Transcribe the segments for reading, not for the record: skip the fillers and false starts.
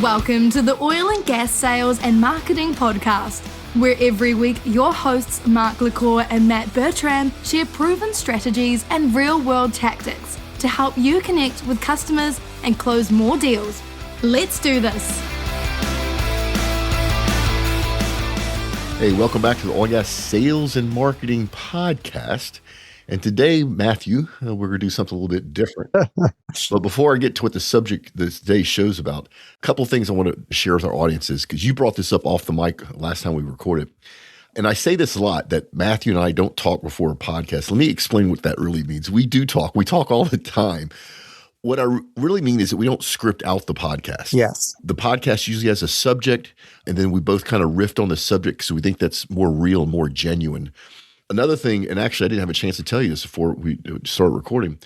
Welcome to the Oil and Gas Sales and Marketing Podcast, where every week your hosts LaCour and Matt Bertram share proven strategies and real-world tactics to help you connect with customers and close more deals. Let's do this. Hey, welcome back to the Oil and Gas Sales and Marketing Podcast. And today, Matthew, we're going to do something a little bit different. But before I get to what the subject this today's show's about, a couple of things I want to share with our audiences, because you brought this up off the mic last time we recorded. And I say this a lot, that Matthew and I don't talk before a podcast. Let me explain what that really means. We do talk. We talk all the time. What I really mean is that we don't script out the podcast. Yes. The podcast usually has a subject, and then we both kind of riff on the subject because we think that's more real and more genuine. Another thing, and actually I didn't have a chance to tell you this before we started recording,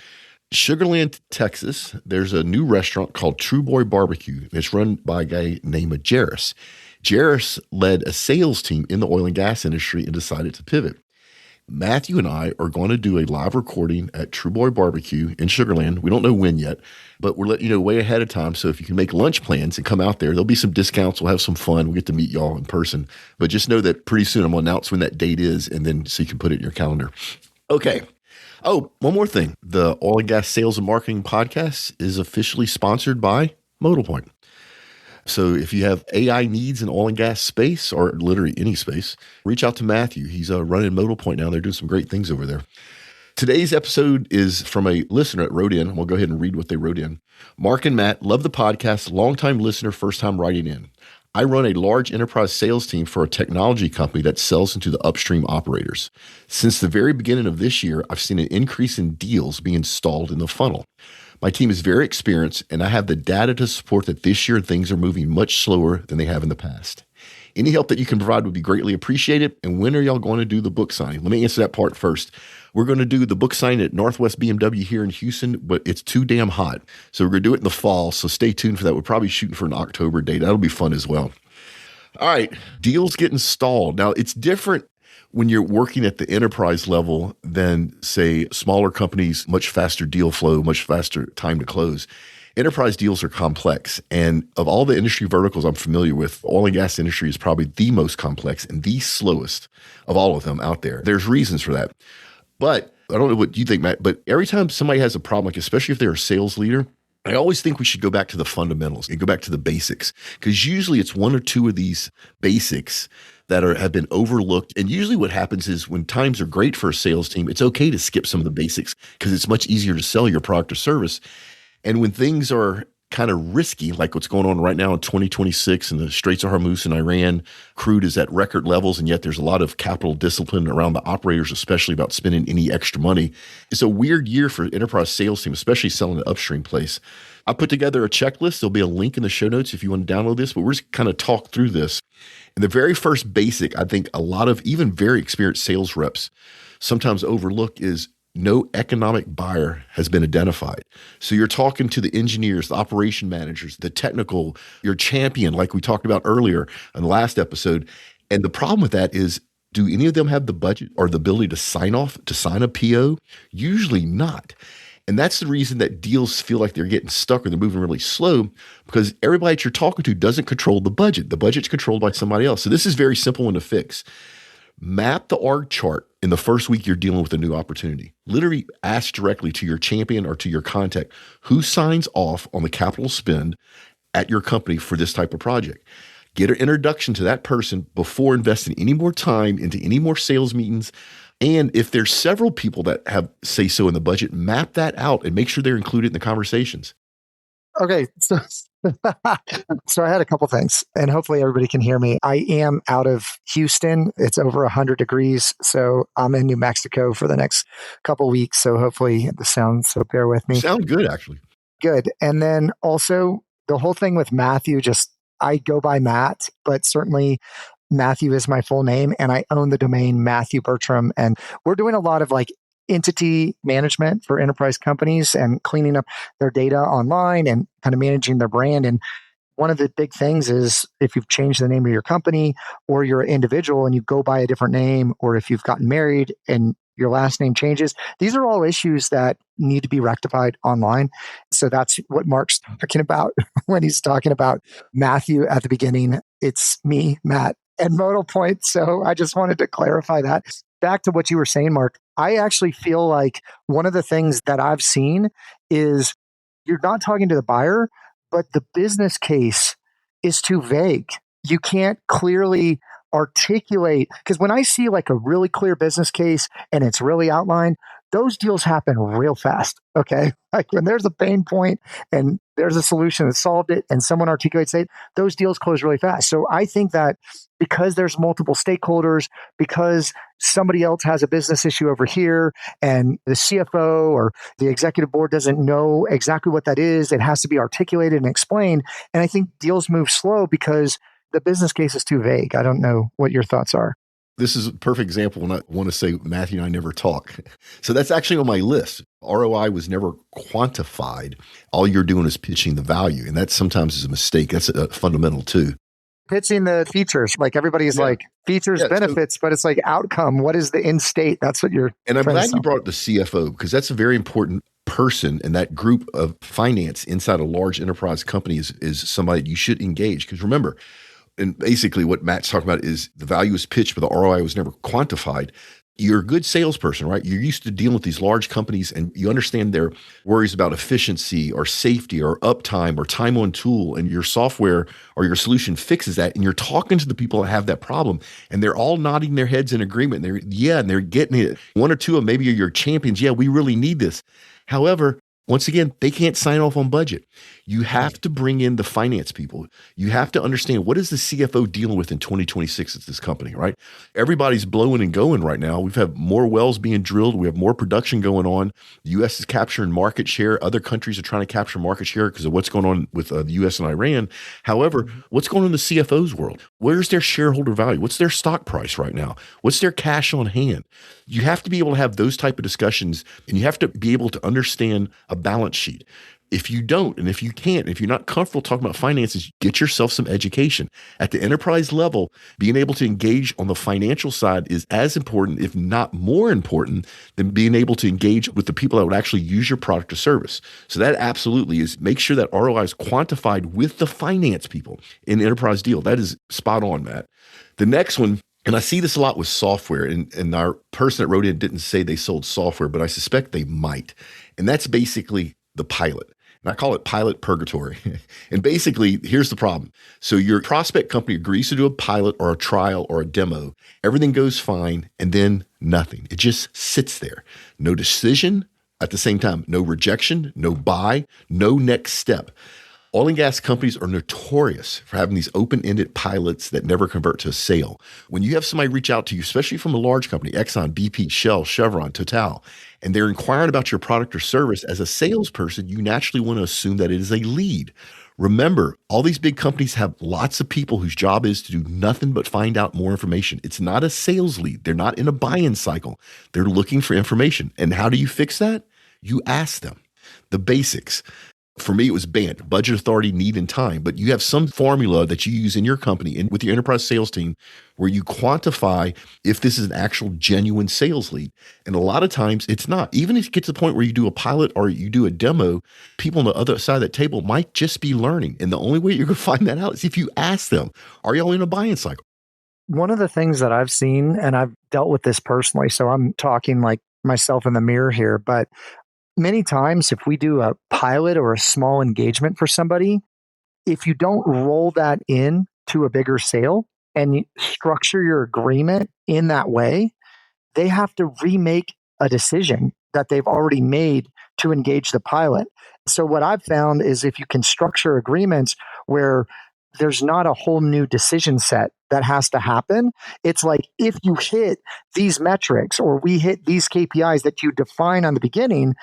Sugar Land, Texas, there's a new restaurant called True Boy Barbecue. It's run by a guy named Jairus. Jairus led a sales team in the oil and gas industry and decided to pivot. Matthew and I are going to do a live recording at True Boy Barbecue in Sugar Land. We don't know when yet, but we're letting you know way ahead of time. So if you can make lunch plans and come out there, there'll be some discounts. We'll have some fun. We'll get to meet y'all in person. But just know that pretty soon I'm going to announce when that date is, and then so you can put it in your calendar. Okay. Oh, one more thing. The Oil and Gas Sales and Marketing Podcast is officially sponsored by ModalPoint. So if you have AI needs in oil and gas space, or literally any space, reach out to Matthew. He's running ModalPoint now. They're doing some great things over there. Today's episode is from a listener that wrote in. We'll go ahead and read what they wrote in. Mark and Matt, love the podcast. Longtime listener, first time writing in. I run a large enterprise sales team for a technology company that sells into the upstream operators. Since the very beginning of this year, I've seen an increase in deals being installed in the funnel. My team is very experienced, and I have the data to support that this year things are moving much slower than they have in the past. Any help that you can provide would be greatly appreciated. And when are y'all going to do the book signing? Let me answer that part first. We're going to do the book signing at Northwest BMW here in Houston, but it's too damn hot. So we're going to do it in the fall. So stay tuned for that. We're probably shooting for an October date. That'll be fun as well. All right. Deals get installed. Now, it's different when you're working at the enterprise level than, say, smaller companies, much faster deal flow, much faster time to close. Enterprise deals are complex. And of all the industry verticals I'm familiar with, oil and gas industry is probably the most complex and the slowest of all of them out there. There's reasons for that. But I don't know what you think, Matt, but every time somebody has a problem, like especially if they're a sales leader, I always think we should go back to the fundamentals and go back to the basics, because usually it's one or two of these basics that have been overlooked. And usually what happens is when times are great for a sales team, it's okay to skip some of the basics because it's much easier to sell your product or service. And when things are kind of risky, like what's going on right now in 2026 and the Straits of Hormuz in Iran, crude is at record levels, and yet there's a lot of capital discipline around the operators, especially about spending any extra money. It's a weird year for enterprise sales team, especially selling an upstream place. I put together a checklist. There'll be a link in the show notes if you want to download this, but we're just kind of talk through this. And the very first basic, I think a lot of even very experienced sales reps sometimes overlook is no economic buyer has been identified. So you're talking to the engineers, the operation managers, the technical, your champion, like we talked about earlier in the last episode. And the problem with that is, do any of them have the budget or the ability to sign a PO? Usually not. And that's the reason that deals feel like they're getting stuck or they're moving really slow, because everybody that you're talking to doesn't control the budget. The budget's controlled by somebody else. So this is very simple one to fix. Map the org chart in the first week you're dealing with a new opportunity. Literally ask directly to your champion or to your contact, who signs off on the capital spend at your company for this type of project. Get an introduction to that person before investing any more time into any more sales meetings. And if there's several people that have say so in the budget, map that out and make sure they're included in the conversations. Okay. So I had a couple things, and hopefully everybody can hear me. I am out of Houston. It's over 100 degrees. So I'm in New Mexico for the next couple weeks. So hopefully the sound, so bear with me. Sound good, actually. Good. And then also the whole thing with Matthew, I go by Matt, but certainly Matthew is my full name, and I own the domain Matthew Bertram. And we're doing a lot of entity management for enterprise companies and cleaning up their data online and kind of managing their brand. And one of the big things is if you've changed the name of your company, or you're an individual and you go by a different name, or if you've gotten married and your last name changes. These are all issues that need to be rectified online. So that's what Mark's talking about when he's talking about Matthew at the beginning. It's me, Matt, and Modal Point. So I just wanted to clarify that. Back to what you were saying, Mark, I actually feel like one of the things that I've seen is you're not talking to the buyer, but the business case is too vague. You can't clearly articulate, because when I see like a really clear business case and it's really outlined, those deals happen real fast. Okay. Like when there's a pain point and there's a solution that solved it and someone articulates it, those deals close really fast. So I think that because there's multiple stakeholders, because somebody else has a business issue over here and the CFO or the executive board doesn't know exactly what that is, it has to be articulated and explained. And I think deals move slow because the business case is too vague. I don't know what your thoughts are. This is a perfect example when I want to say Matthew and I never talk. So that's actually on my list. ROI was never quantified. All you're doing is pitching the value. And that sometimes is a mistake. That's a fundamental too. Pitching the features, like everybody's like features, benefits, but it's like outcome. What is the end state? That's what you're. And I'm glad you brought up the CFO because that's a very important person, and that group of finance inside a large enterprise company is somebody you should engage. Because remember, and basically what Matt's talking about is the value is pitched, but the ROI was never quantified. You're a good salesperson, right? You're used to dealing with these large companies and you understand their worries about efficiency or safety or uptime or time on tool, and your software or your solution fixes that. And you're talking to the people that have that problem and they're all nodding their heads in agreement. And they're getting it. One or two of maybe your champions. Yeah, we really need this. However, once again, they can't sign off on budget. You have to bring in the finance people. You have to understand what is the CFO dealing with in 2026 at this company, right? Everybody's blowing and going right now. We've had more wells being drilled. We have more production going on. The U.S. is capturing market share. Other countries are trying to capture market share because of what's going on with the U.S. and Iran. However, what's going on in the CFO's world? Where's their shareholder value? What's their stock price right now? What's their cash on hand? You have to be able to have those type of discussions, and you have to be able to understand a balance sheet. If you don't, and if you can't, if you're not comfortable talking about finances, get yourself some education. At the enterprise level, being able to engage on the financial side is as important, if not more important, than being able to engage with the people that would actually use your product or service. So that absolutely is make sure that ROI is quantified with the finance people in the enterprise deal. That is spot on, Matt. The next one, and I see this a lot with software, and our person that wrote in didn't say they sold software, but I suspect they might. And that's basically the pilot. And I call it pilot purgatory. And basically, here's the problem. So your prospect company agrees to do a pilot or a trial or a demo. Everything goes fine, and then nothing. It just sits there. No decision. At the same time, no rejection, no buy, no next step. Oil and gas companies are notorious for having these open-ended pilots that never convert to a sale. When you have somebody reach out to you, especially from a large company, Exxon, BP, Shell, Chevron, Total, and they're inquiring about your product or service, as a salesperson, you naturally want to assume that it is a lead. Remember, all these big companies have lots of people whose job is to do nothing but find out more information. It's not a sales lead. They're not in a buy-in cycle. They're looking for information. And how do you fix that? You ask them. The basics. For me, it was BANT, budget, authority, need, and time. But you have some formula that you use in your company and with your enterprise sales team where you quantify if this is an actual genuine sales lead. And a lot of times it's not. Even if you get to the point where you do a pilot or you do a demo, people on the other side of that table might just be learning. And the only way you're going to find that out is if you ask them, are y'all in a buy-in cycle? One of the things that I've seen, and I've dealt with this personally, so I'm talking like myself in the mirror here, but many times, if we do a pilot or a small engagement for somebody, if you don't roll that in to a bigger sale and you structure your agreement in that way, they have to remake a decision that they've already made to engage the pilot. So what I've found is if you can structure agreements where there's not a whole new decision set that has to happen. It's like, if you hit these metrics or we hit these KPIs that you define on the beginning,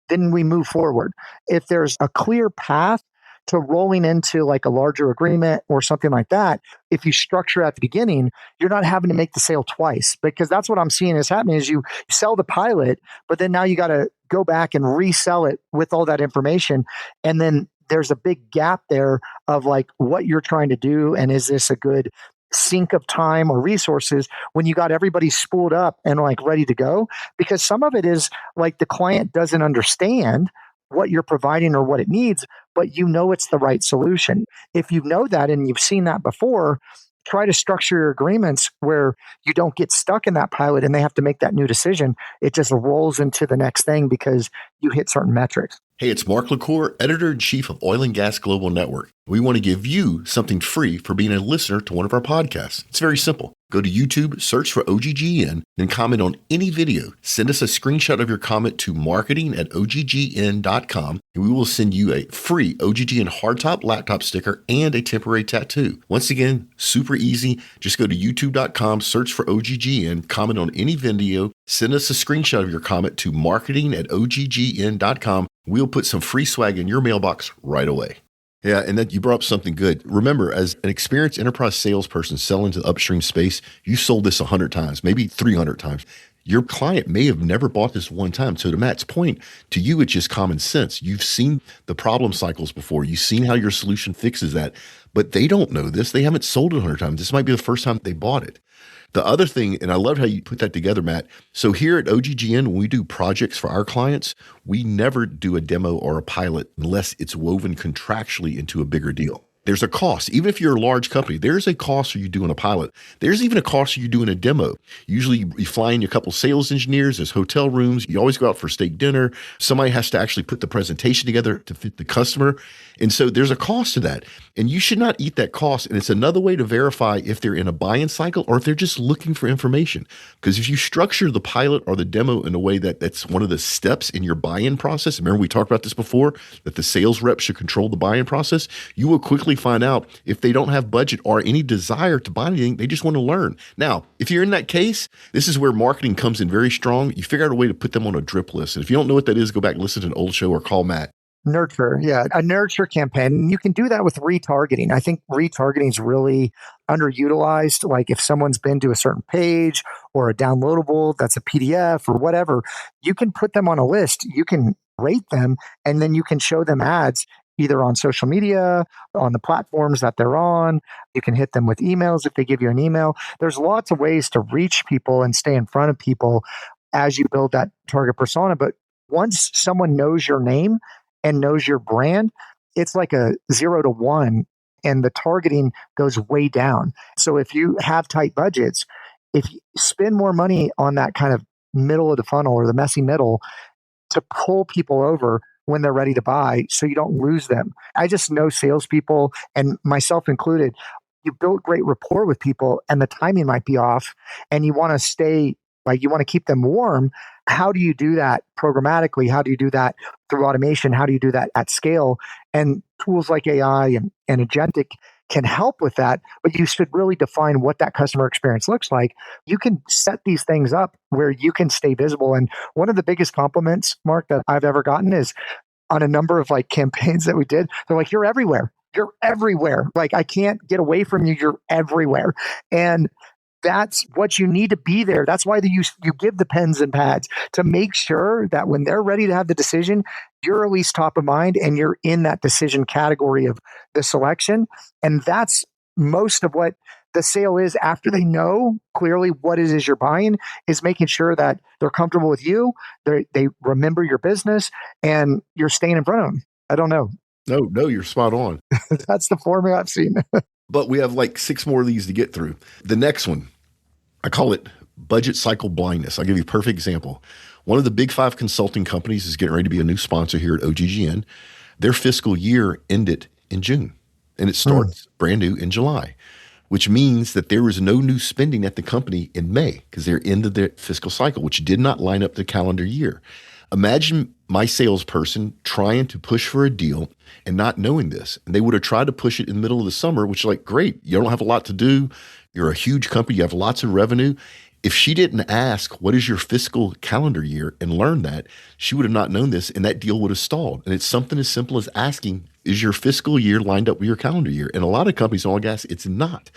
then we move forward. If there's a clear path to rolling into like a larger agreement or something like that, if you structure at the beginning, you're not having to make the sale twice, because that's what I'm seeing is happening is you sell the pilot, but then now you got to go back and resell it with all that information. And then there's a big gap there of like what you're trying to do. And is this a good sink of time or resources when you got everybody spooled up and like ready to go. Because some of it is like the client doesn't understand what you're providing or what it needs, but you know it's the right solution. If you know that and you've seen that before, try to structure your agreements where you don't get stuck in that pilot and they have to make that new decision. It just rolls into the next thing because you hit certain metrics. Hey, it's Mark LaCour, Editor-in-Chief of Oil and Gas Global Network. We want to give you something free for being a listener to one of our podcasts. It's very simple. Go to YouTube, search for OGGN, then comment on any video. Send us a screenshot of your comment to marketing@oggn.com, and we will send you a free OGGN hardtop laptop sticker and a temporary tattoo. Once again, super easy. Just go to youtube.com, search for OGGN, comment on any video, send us a screenshot of your comment to marketing@oggn.com. We'll put some free swag in your mailbox right away. Yeah, and then you brought up something good. Remember, as an experienced enterprise salesperson selling to the upstream space, you sold this 100 times, maybe 300 times. Your client may have never bought this one time. So to Matt's point, to you, it's just common sense. You've seen the problem cycles before. You've seen how your solution fixes that, but they don't know this. They haven't sold it 100 times. This might be the first time they bought it. The other thing, and I love how you put that together, Matt. So here at OGGN, when we do projects for our clients, we never do a demo or a pilot unless it's woven contractually into a bigger deal. There's a cost. Even if you're a large company, there's a cost for you doing a pilot. There's even a cost for you doing a demo. Usually you fly in a couple sales engineers, there's hotel rooms, you always go out for steak dinner. Somebody has to actually put the presentation together to fit the customer. And so there's a cost to that. And you should not eat that cost. And it's another way to verify if they're in a buy-in cycle or if they're just looking for information. Because if you structure the pilot or the demo in a way that's one of the steps in your buy-in process, remember we talked about this before, that the sales rep should control the buy-in process, you will quickly find out if they don't have budget or any desire to buy anything, they just want to learn. Now, if you're in that case, this is where marketing comes in very strong. You figure out a way to put them on a drip list. And if you don't know what that is, go back and listen to an old show or call Matt. Nurture, yeah, a nurture campaign. You can do that with retargeting. I think retargeting is really underutilized. Like if someone's been to a certain page or a downloadable that's a PDF or whatever, you can put them on a list, you can rate them, and then you can show them ads either on social media, on the platforms that they're on. You can hit them with emails if they give you an email. There's lots of ways to reach people and stay in front of people as you build that target persona. But once someone knows your name and knows your brand, it's like a 0 to 1 and the targeting goes way down. So if you have tight budgets, if you spend more money on that kind of middle of the funnel or the messy middle to pull people over when they're ready to buy so you don't lose them. I just know salespeople, and myself included, you build great rapport with people and the timing might be off and you want to stay, like you want to keep them warm. How do you do that programmatically? How do you do that through automation? How do you do that at scale? And tools like AI and agentic can help with that, but you should really define what that customer experience looks like. You can set these things up where you can stay visible. And one of the biggest compliments, Mark, that I've ever gotten is on a number of like campaigns that we did. They're like, you're everywhere. You're everywhere. Like, I can't get away from you. You're everywhere. And that's what you need to be there. That's why you give the pens and pads to make sure that when they're ready to have the decision, you're at least top of mind and you're in that decision category of the selection. And that's most of what the sale is after they know clearly what it is you're buying, is making sure that they're comfortable with you, they remember your business, and you're staying in front of them. I don't know. No, you're spot on. That's the formula I've seen. But we have like 6 more of these to get through. The next one, I call it budget cycle blindness. I'll give you a perfect example. One of the big 5 consulting companies is getting ready to be a new sponsor here at OGGN. Their fiscal year ended in June, and it starts brand new in July, which means that there was no new spending at the company in May because they're into their fiscal cycle, which did not line up the calendar year. Imagine my salesperson trying to push for a deal and not knowing this. And they would have tried to push it in the middle of the summer, which is like, great, you don't have a lot to do. You're a huge company. You have lots of revenue. If she didn't ask, what is your fiscal calendar year, and learn that, she would have not known this, and that deal would have stalled. And it's something as simple as asking, is your fiscal year lined up with your calendar year? And a lot of companies, in oil and gas, it's not.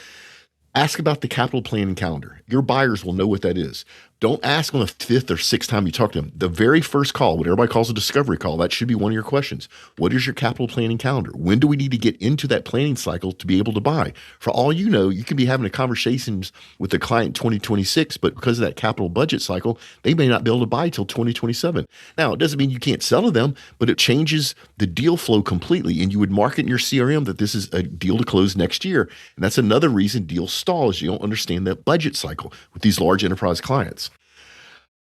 Ask about the capital planning calendar. Your buyers will know what that is. Don't ask on the fifth or sixth time you talk to them. The very first call, what everybody calls a discovery call, that should be one of your questions. What is your capital planning calendar? When do we need to get into that planning cycle to be able to buy? For all you know, you can be having a conversations with the client in 2026, but because of that capital budget cycle, they may not be able to buy till 2027. Now, it doesn't mean you can't sell to them, but it changes the deal flow completely. And you would market in your CRM that this is a deal to close next year. And that's another reason deals stall is you don't understand that budget cycle with these large enterprise clients.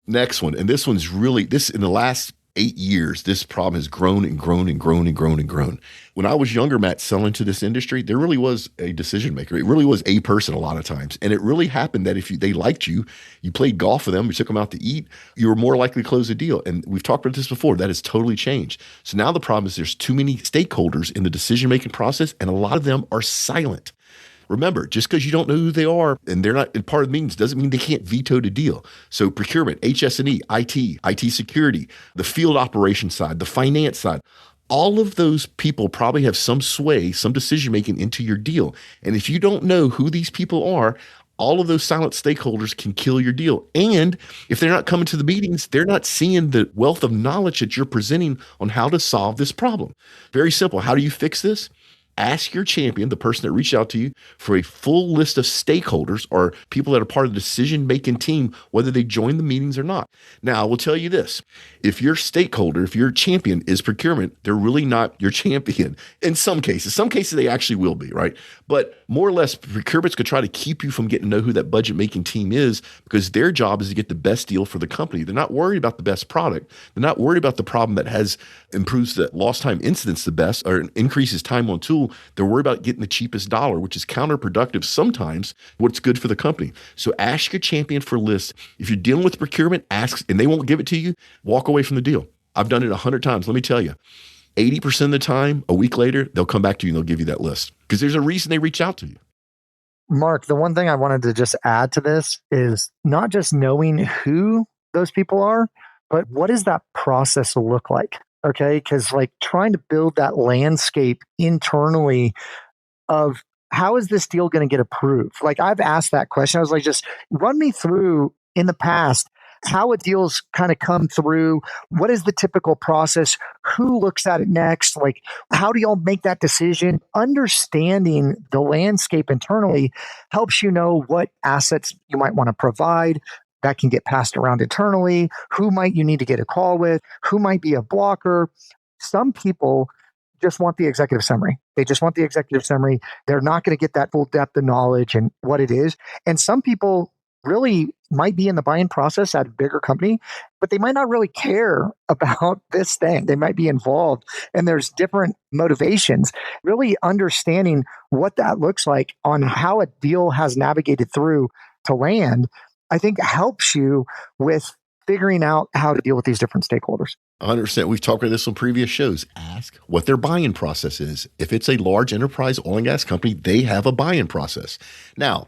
Next one, and this one's really, this in the last 8 years, this problem has grown and grown and grown and grown and grown. When I was younger, Matt, selling to this industry, there really was a decision maker. It really was a person a lot of times. And it really happened that if they liked you, you played golf with them, you took them out to eat, you were more likely to close a deal. And we've talked about this before, that has totally changed. So now the problem is there's too many stakeholders in the decision-making process, and a lot of them are silent. Remember, just because you don't know who they are and they're not in part of the meetings doesn't mean they can't veto the deal. So procurement, HS&E, IT security, the field operations side, the finance side, all of those people probably have some sway, some decision-making into your deal. And if you don't know who these people are, all of those silent stakeholders can kill your deal. And if they're not coming to the meetings, they're not seeing the wealth of knowledge that you're presenting on how to solve this problem. Very simple. How do you fix this? Ask your champion, the person that reached out to you, for a full list of stakeholders or people that are part of the decision-making team, whether they join the meetings or not. Now, I will tell you this. If your stakeholder, if your champion is procurement, they're really not your champion in some cases. Some cases they actually will be, right? But more or less, procurement's going to try to keep you from getting to know who that budget-making team is because their job is to get the best deal for the company. They're not worried about the best product. They're not worried about the problem that improves the lost time incidence the best or increases time on tool. They're worried about getting the cheapest dollar, which is counterproductive sometimes what's good for the company. So ask your champion for lists. If you're dealing with procurement, ask, and they won't give it to you, walk away from the deal. I've done it 100 times. Let me tell you, 80% of the time, a week later, they'll come back to you and they'll give you that list because there's a reason they reach out to you. Mark, the one thing I wanted to just add to this is not just knowing who those people are, but what does that process look like? Okay, because like trying to build that landscape internally of how is this deal going to get approved? Like I've asked that question. I was like, just run me through in the past how a deal's kind of come through. What is the typical process? Who looks at it next? Like how do y'all make that decision? Understanding the landscape internally helps you know what assets you might want to provide that can get passed around internally. Who might you need to get a call with? Who might be a blocker? Some people just want the executive summary. They just want the executive summary. They're not going to get that full depth of knowledge and what it is. And some people really might be in the buying process at a bigger company, but they might not really care about this thing. They might be involved, and there's different motivations. Really understanding what that looks like on how a deal has navigated through to land, I think helps you with figuring out how to deal with these different stakeholders. 100%. We've talked about this on previous shows. Ask what their buy-in process is. If it's a large enterprise oil and gas company, they have a buy-in process. Now,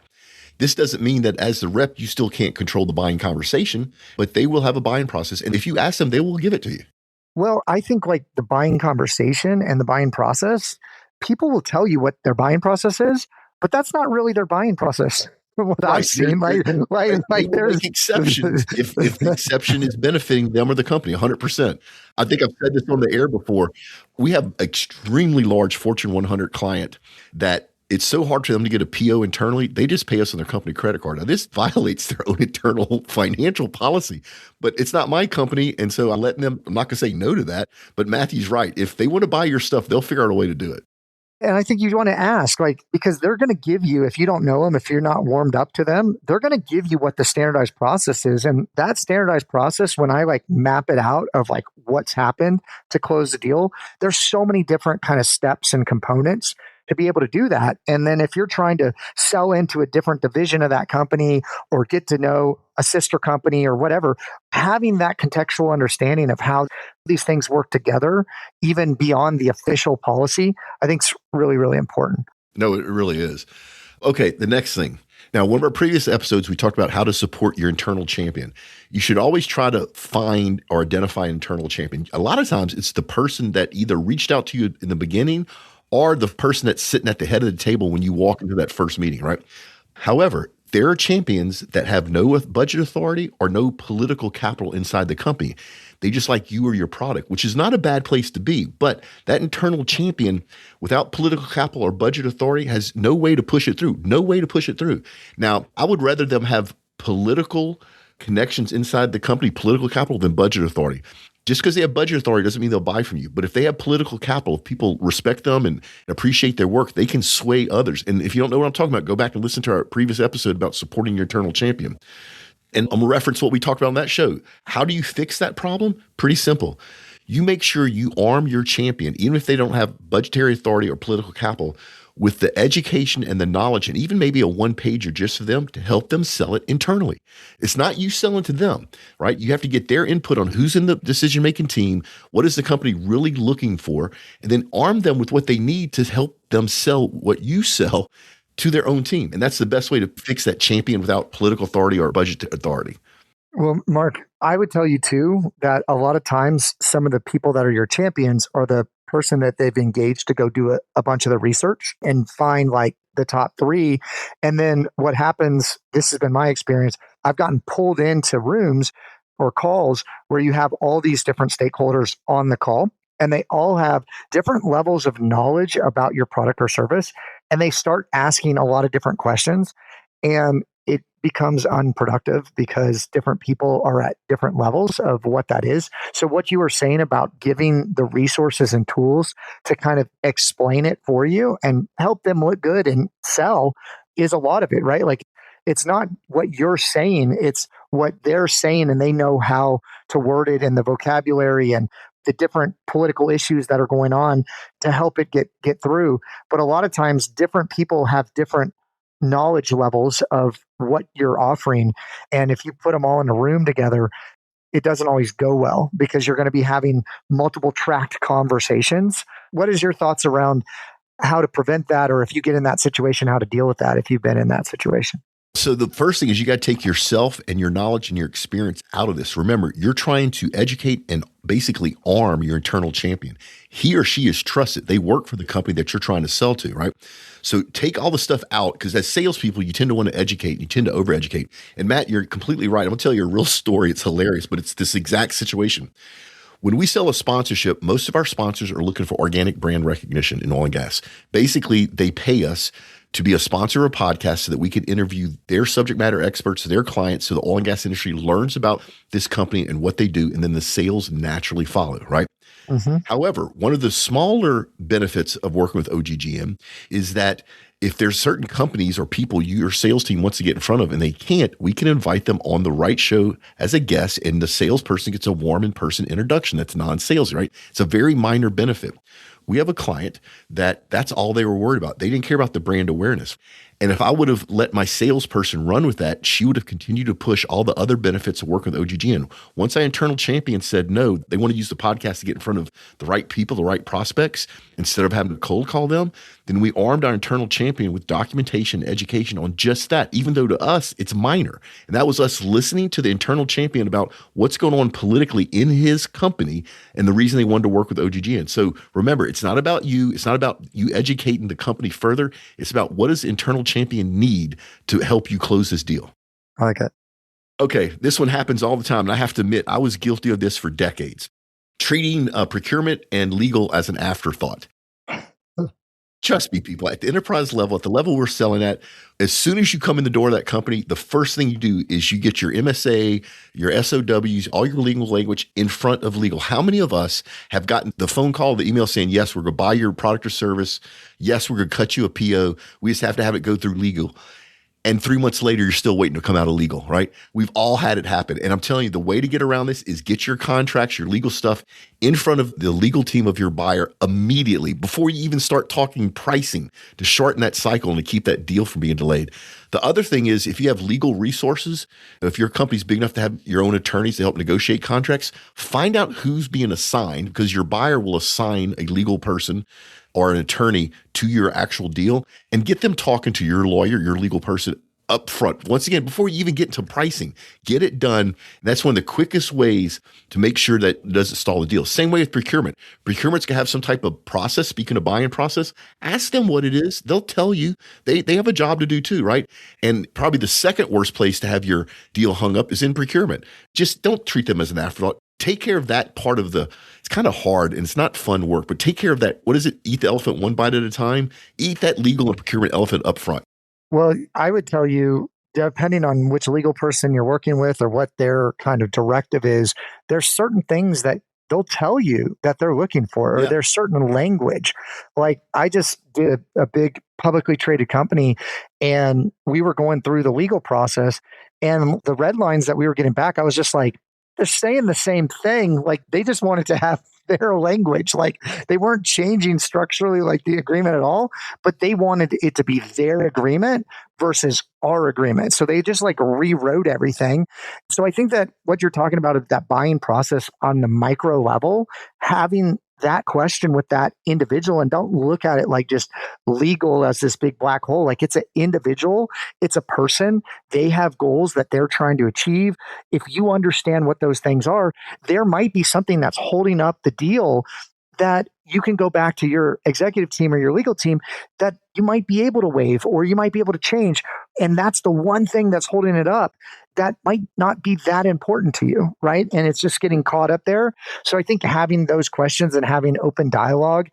this doesn't mean that as the rep, you still can't control the buying conversation, but they will have a buying process. And if you ask them, they will give it to you. Well, I think like the buying conversation and the buying process, people will tell you what their buying process is, but that's not really their buying process. What I've seen, like there's exceptions if the exception is benefiting them or the company, 100%. I think I've said this on the air before. We have extremely large Fortune 100 client that it's so hard for them to get a PO internally. They just pay us on their company credit card. Now, this violates their own internal financial policy, but it's not my company. And so I'm letting them, I'm not going to say no to that, but Matthew's right. If they want to buy your stuff, they'll figure out a way to do it. And I think you want to ask, like, because they're going to give you, if you don't know them, if you're not warmed up to them, they're going to give you what the standardized process is. And that standardized process, when I like map it out of like what's happened to close the deal, there's so many different kind of steps and components to be able to do that. And then if you're trying to sell into a different division of that company or get to know a sister company or whatever, having that contextual understanding of how these things work together, even beyond the official policy, I think is really, really important. No, it really is. Okay, the next thing. Now, one of our previous episodes, we talked about how to support your internal champion. You should always try to find or identify an internal champion. A lot of times it's the person that either reached out to you in the beginning or the person that's sitting at the head of the table when you walk into that first meeting, right? However, there are champions that have no budget authority or no political capital inside the company. They just like you or your product, which is not a bad place to be. But that internal champion without political capital or budget authority has no way to push it through, no way to push it through. Now, I would rather them have political connections inside the company, political capital, than budget authority. Just because they have budget authority doesn't mean they'll buy from you. But if they have political capital, if people respect them and appreciate their work, they can sway others. And if you don't know what I'm talking about, go back and listen to our previous episode about supporting your internal champion. And I'm going to reference what we talked about on that show. How do you fix that problem? Pretty simple. You make sure you arm your champion, even if they don't have budgetary authority or political capital, with the education and the knowledge, and even maybe a one-pager just for them to help them sell it internally. It's not you selling to them, right? You have to get their input on who's in the decision-making team, what is the company really looking for, and then arm them with what they need to help them sell what you sell to their own team. And that's the best way to fix that champion without political authority or budget authority. Well, Mark, I would tell you too that a lot of times some of the people that are your champions are the person that they've engaged to go do a bunch of the research and find like the top 3. And then what happens, this has been my experience, I've gotten pulled into rooms or calls where you have all these different stakeholders on the call, and they all have different levels of knowledge about your product or service. And they start asking a lot of different questions, and it becomes unproductive because different people are at different levels of what that is. So what you were saying about giving the resources and tools to kind of explain it for you and help them look good and sell is a lot of it, right? Like, it's not what you're saying, it's what they're saying, and they know how to word it and the vocabulary and the different political issues that are going on to help it get through. But a lot of times different people have different knowledge levels of what you're offering. And if you put them all in a room together, it doesn't always go well because you're going to be having multiple tracked conversations. What is your thoughts around how to prevent that, or if you get in that situation, how to deal with that if you've been in that situation? So the first thing is you got to take yourself and your knowledge and your experience out of this. Remember, you're trying to educate and basically arm your internal champion. He or she is trusted. They work for the company that you're trying to sell to, right? So take all the stuff out, because as salespeople, you tend to want to educate. You tend to overeducate. And Matt, you're completely right. I'm going to tell you a real story. It's hilarious, but it's this exact situation. When we sell a sponsorship, most of our sponsors are looking for organic brand recognition in oil and gas. Basically, they pay us to be a sponsor of a podcast so that we can interview their subject matter experts, their clients, so the oil and gas industry learns about this company and what they do, and then the sales naturally follow, right? Mm-hmm. However, one of the smaller benefits of working with OGGN is that if there's certain companies or people your sales team wants to get in front of and they can't, we can invite them on the right show as a guest, and the salesperson gets a warm in-person introduction that's non-sales, right? It's a very minor benefit. We have a client that's all they were worried about. They didn't care about the brand awareness. And if I would have let my salesperson run with that, she would have continued to push all the other benefits of working with OGGN. Once our internal champion said no, they want to use the podcast to get in front of the right people, the right prospects, instead of having to cold call them, then we armed our internal champion with documentation, education on just that, even though to us, it's minor. And that was us listening to the internal champion about what's going on politically in his company and the reason they wanted to work with OGGN. So remember, it's not about you. It's not about you educating the company further. It's about what does the internal champion need to help you close this deal. I like it. Okay, this one happens all the time. And I have to admit, I was guilty of this for decades. Treating procurement and legal as an afterthought. Trust me, people, at the enterprise level, at the level we're selling at, as soon as you come in the door of that company, the first thing you do is you get your MSA, your SOWs, all your legal language in front of legal. How many of us have gotten the phone call, the email saying, yes, we're going to buy your product or service. Yes, we're going to cut you a PO. We just have to have it go through legal. And 3 months later, you're still waiting to come out of legal, right? We've all had it happen. And I'm telling you, the way to get around this is get your contracts, your legal stuff in front of the legal team of your buyer immediately before you even start talking pricing, to shorten that cycle and to keep that deal from being delayed. The other thing is, if you have legal resources, if your company's big enough to have your own attorneys to help negotiate contracts, find out who's being assigned, because your buyer will assign a legal person or an attorney to your actual deal, and get them talking to your lawyer, your legal person up front. Once again, before you even get into pricing, get it done. And that's one of the quickest ways to make sure that it doesn't stall the deal. Same way with procurement. Procurement's going to have some type of process. Speaking of buying process, ask them what it is. They'll tell you. They have a job to do too, right? And probably the second worst place to have your deal hung up is in procurement. Just don't treat them as an afterthought. Take care of that part of it's kind of hard and it's not fun work, but take care of that. What is it? Eat the elephant one bite at a time. Eat that legal and procurement elephant up front. Well, I would tell you, depending on which legal person you're working with or what their kind of directive is, there's certain things that they'll tell you that they're looking for, or there's certain language. Like I just did a big publicly traded company and we were going through the legal process and the red lines that we were getting back, I was just like, they're saying the same thing. Like they just wanted to have their language. Like they weren't changing structurally like the agreement at all, but they wanted it to be their agreement versus our agreement. So they just like rewrote everything. So I think that what you're talking about is that buying process on the micro level, having that question with that individual, and don't look at it like just legal as this big black hole. Like it's an individual, it's a person. They have goals that they're trying to achieve. If you understand what those things are, there might be something that's holding up the deal that you can go back to your executive team or your legal team that you might be able to waive or you might be able to change. And that's the one thing that's holding it up that might not be that important to you, right? And it's just getting caught up there. So I think having those questions and having open dialogue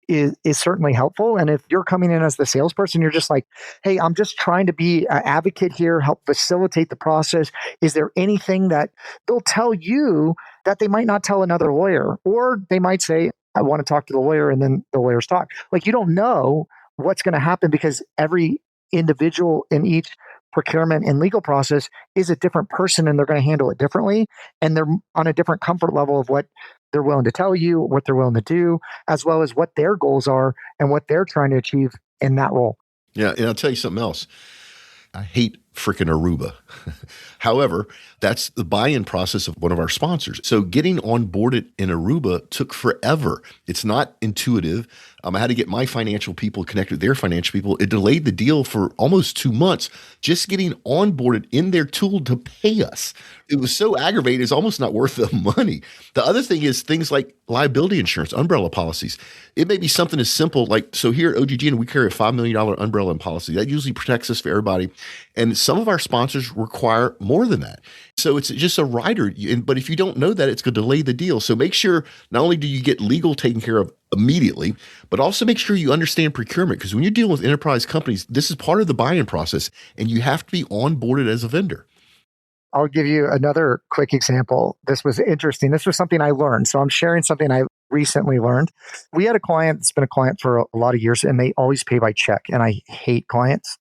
is certainly helpful. And if you're coming in as the salesperson, you're just like, hey, I'm just trying to be an advocate here, help facilitate the process. Is there anything that they'll tell you that they might not tell another lawyer? Or they might say, I want to talk to the lawyer, and then the lawyers talk. Like you don't know what's going to happen because every individual in each procurement and legal process is a different person and they're going to handle it differently. And they're on a different comfort level of what they're willing to tell you, what they're willing to do, as well as what their goals are and what they're trying to achieve in that role. Yeah. And I'll tell you something else. I hate freaking Aruba. However, that's the buy-in process of one of our sponsors. So getting onboarded in Aruba took forever. It's not intuitive. I had to get my financial people connected with their financial people. It delayed the deal for almost 2 months, just getting onboarded in their tool to pay us. It was so aggravating, it's almost not worth the money. The other thing is things like liability insurance, umbrella policies. It may be something as simple like, so here at OGGN, we carry a $5 million umbrella policy. That usually protects us for everybody. And some of our sponsors require more than that. So it's just a rider. But if you don't know that, it's going to delay the deal. So make sure not only do you get legal taken care of immediately, but also make sure you understand procurement. Because when you're dealing with enterprise companies, this is part of the buy-in process, and you have to be onboarded as a vendor. I'll give you another quick example. This was interesting. This was something I learned. So I'm sharing something I recently learned. We had a client that's been a client for a lot of years, and they always pay by check. And I hate clients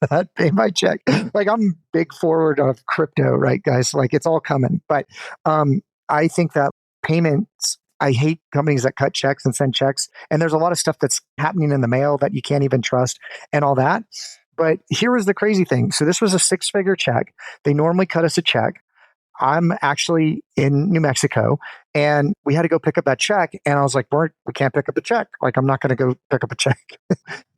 that pay by check. Like I'm big forward of crypto, right, guys? Like it's all coming. But I think that payments, I hate companies that cut checks and send checks. And there's a lot of stuff that's happening in the mail that you can't even trust and all that. But here was the crazy thing. So this was a 6-figure check. They normally cut us a check. I'm actually in New Mexico and we had to go pick up that check. And I was like, we can't pick up a check. Like, I'm not going to go pick up a check.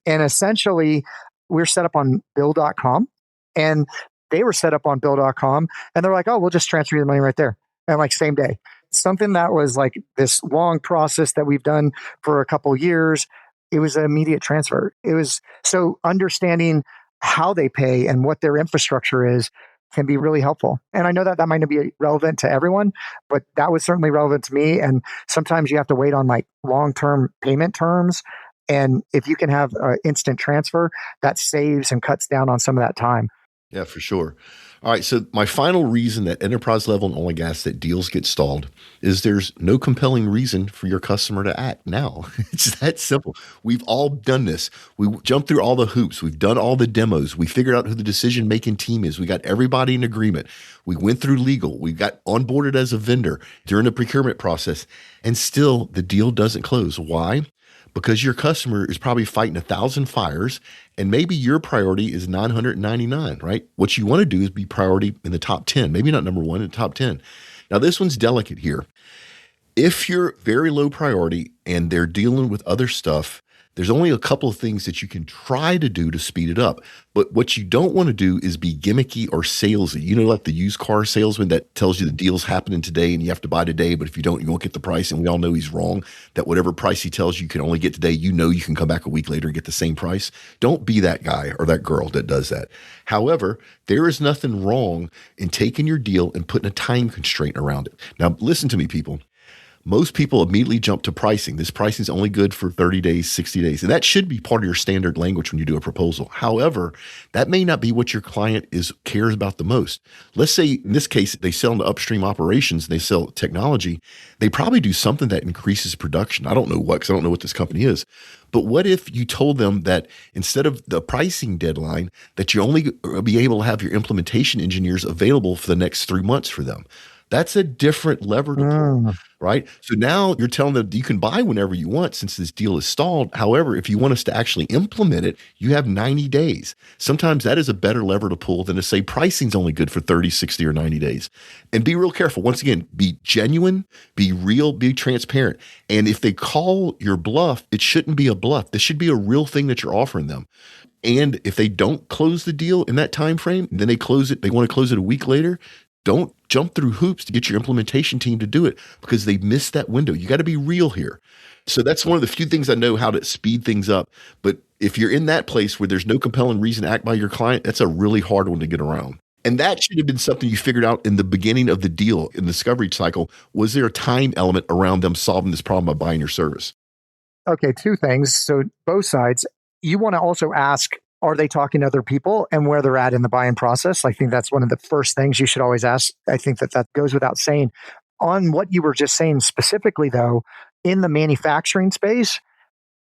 And essentially we're set up on bill.com and they were set up on bill.com and they're like, oh, we'll just transfer you the money right there. And like same day, something that was like this long process that we've done for a couple of years. It was an immediate transfer. It was so understanding how they pay and what their infrastructure is can be really helpful. And I know that that might not be relevant to everyone, but that was certainly relevant to me. And sometimes you have to wait on like long-term payment terms. And if you can have an instant transfer, that saves and cuts down on some of that time. Yeah, for sure. All right. So my final reason that enterprise level and oil and gas that deals get stalled is there's no compelling reason for your customer to act now. It's that simple. We've all done this. We jumped through all the hoops. We've done all the demos. We figured out who the decision-making team is. We got everybody in agreement. We went through legal. We got onboarded as a vendor during the procurement process, and still the deal doesn't close. Why? Because your customer is probably fighting 1,000 fires and maybe your priority is 999, right? What you want to do is be priority in the top 10, maybe not number one, in the top 10. Now, this one's delicate here. If you're very low priority and they're dealing with other stuff, There's only a couple of things that you can try to do to speed it up. But what you don't want to do is be gimmicky or salesy. You know, like the used car salesman that tells you the deal's happening today and you have to buy today, but if you don't, you won't get the price. And we all know he's wrong, that whatever price he tells you can only get today, you know you can come back a week later and get the same price. Don't be that guy or that girl that does that. However, there is nothing wrong in taking your deal and putting a time constraint around it. Now, listen to me, people. Most people immediately jump to pricing. This pricing is only good for 30 days, 60 days. And that should be part of your standard language when you do a proposal. However, that may not be what your client cares about the most. Let's say in this case, they sell into upstream operations, they sell technology. They probably do something that increases production. I don't know what, because I don't know what this company is. But what if you told them that instead of the pricing deadline, that you only be able to have your implementation engineers available for the next 3 months for them? That's a different lever to pull, right? So now you're telling them you can buy whenever you want since this deal is stalled. However, if you want us to actually implement it, you have 90 days. Sometimes that is a better lever to pull than to say pricing's only good for 30, 60, or 90 days. And be real careful. Once again, be genuine, be real, be transparent. And if they call your bluff, it shouldn't be a bluff. This should be a real thing that you're offering them. And if they don't close the deal in that time frame, then they want to close it a week later, don't jump through hoops to get your implementation team to do it because they missed that window. You got to be real here. So that's one of the few things I know how to speed things up. But if you're in that place where there's no compelling reason to act by your client, that's a really hard one to get around. And that should have been something you figured out in the beginning of the deal, in the discovery cycle. Was there a time element around them solving this problem by buying your service? Okay, two things. So both sides, you want to also ask, are they talking to other people and where they're at in the buying process? I think that's one of the first things you should always ask. I think that goes without saying. On what you were just saying specifically, though, in the manufacturing space,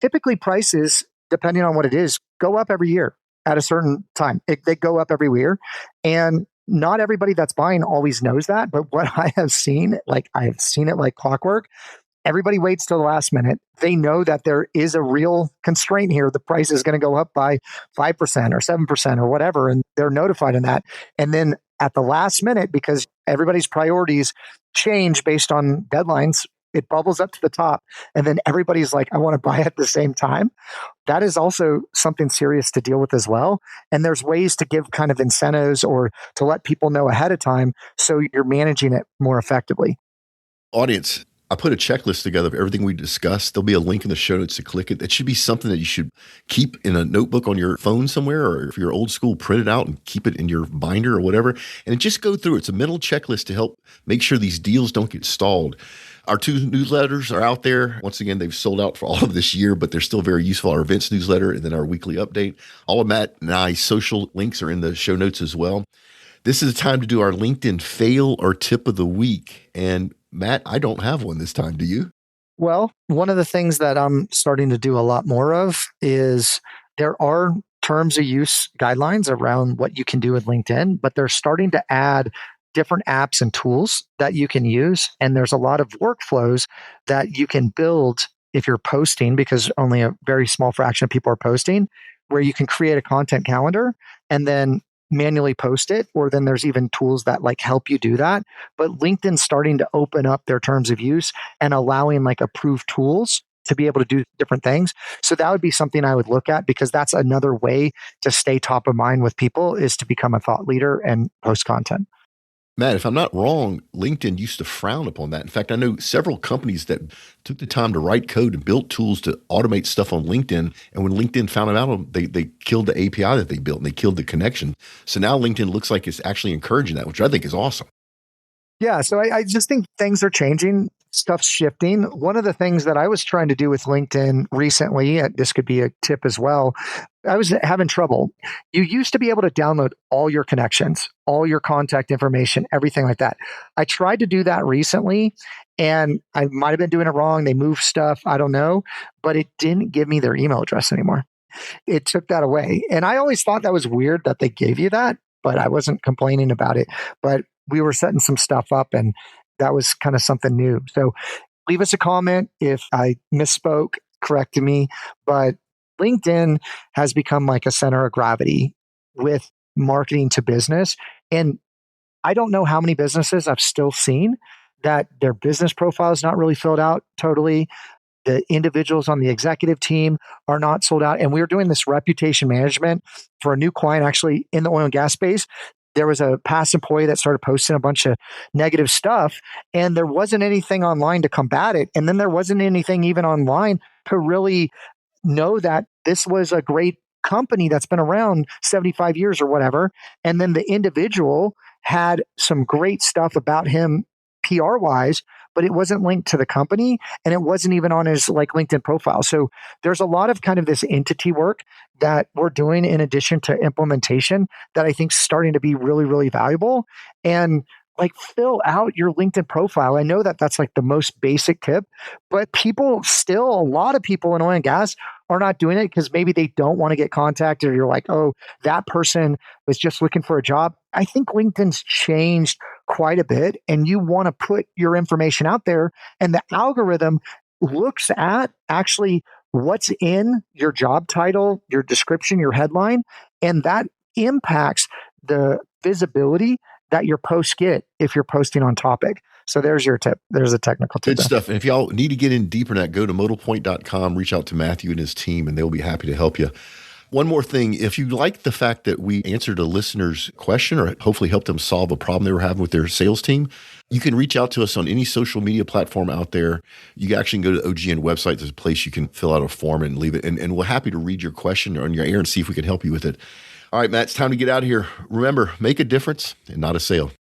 typically prices, depending on what it is, go up every year at a certain time. They go up every year. And not everybody that's buying always knows that. But what I have seen it like clockwork. Everybody waits till the last minute. They know that there is a real constraint here. The price is going to go up by 5% or 7% or whatever, and they're notified in that. And then at the last minute, because everybody's priorities change based on deadlines, it bubbles up to the top. And then everybody's like, I want to buy at the same time. That is also something serious to deal with as well. And there's ways to give kind of incentives or to let people know ahead of time so you're managing it more effectively. Audience, I put a checklist together of everything we discussed. There'll be a link in the show notes to click it. That should be something that you should keep in a notebook on your phone somewhere, or if you're old school, print it out and keep it in your binder or whatever. And just go through. It's a mental checklist to help make sure these deals don't get stalled. Our 2 newsletters are out there. Once again, they've sold out for all of this year, but they're still very useful. Our events newsletter and then our weekly update. All of Matt and I's social links are in the show notes as well. This is the time to do our LinkedIn fail or tip of the week. And Matt, I don't have one this time. Do you? Well, one of the things that I'm starting to do a lot more of is there are terms of use guidelines around what you can do with LinkedIn, but they're starting to add different apps and tools that you can use. And there's a lot of workflows that you can build if you're posting, because only a very small fraction of people are posting, where you can create a content calendar and then manually post it, or then there's even tools that like help you do that. But LinkedIn's starting to open up their terms of use and allowing like approved tools to be able to do different things. So that would be something I would look at, because that's another way to stay top of mind with people, is to become a thought leader and post content. Matt, if I'm not wrong, LinkedIn used to frown upon that. In fact, I know several companies that took the time to write code and built tools to automate stuff on LinkedIn. And when LinkedIn found out, they killed the API that they built and they killed the connection. So now LinkedIn looks like it's actually encouraging that, which I think is awesome. Yeah, so I just think things are changing. Stuff's shifting. One of the things that I was trying to do with LinkedIn recently, this could be a tip as well, I was having trouble. You used to be able to download all your connections, all your contact information, everything like that. I tried to do that recently, and I might have been doing it wrong. They moved stuff, I don't know, but it didn't give me their email address anymore. It took that away. And I always thought that was weird that they gave you that, but I wasn't complaining about it. But we were setting some stuff up, and that was kind of something new. So leave us a comment if I misspoke, correct me. But LinkedIn has become like a center of gravity with marketing to business. And I don't know how many businesses I've still seen that their business profile is not really filled out totally. The individuals on the executive team are not sold out. And we were doing this reputation management for a new client actually in the oil and gas space. There was a past employee that started posting a bunch of negative stuff, and there wasn't anything online to combat it. And then there wasn't anything even online to really know that this was a great company that's been around 75 years or whatever. And then the individual had some great stuff about him PR wise, but it wasn't linked to the company and it wasn't even on his like LinkedIn profile. So there's a lot of kind of this entity work that we're doing in addition to implementation that I think is starting to be really, really valuable. And like fill out your LinkedIn profile. I know that that's like the most basic tip, but a lot of people in oil and gas are not doing it because maybe they don't want to get contacted or you're like, oh, that person was just looking for a job. I think LinkedIn's changed quite a bit and you want to put your information out there and the algorithm looks at actually what's in your job title, your description, your headline, and that impacts the visibility that your posts get if you're posting on topic. So there's your tip. There's a technical tip. Good stuff. And if y'all need to get in deeper in that, go to modalpoint.com, reach out to Matthew and his team, and they'll be happy to help you. One more thing, if you like the fact that we answered a listener's question or hopefully helped them solve a problem they were having with their sales team, you can reach out to us on any social media platform out there. You can actually go to the OGGN website. There's a place you can fill out a form and leave it. And we're happy to read your question on your air and see if we can help you with it. All right, Matt, it's time to get out of here. Remember, make a difference and not a sale.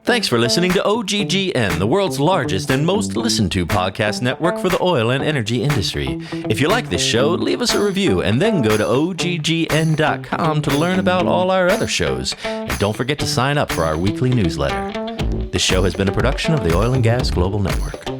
Thanks for listening to OGGN, the world's largest and most listened to podcast network for the oil and energy industry. If you like this show, leave us a review and then go to OGGN.com to learn about all our other shows. And don't forget to sign up for our weekly newsletter. This show has been a production of the Oil and Gas Global Network.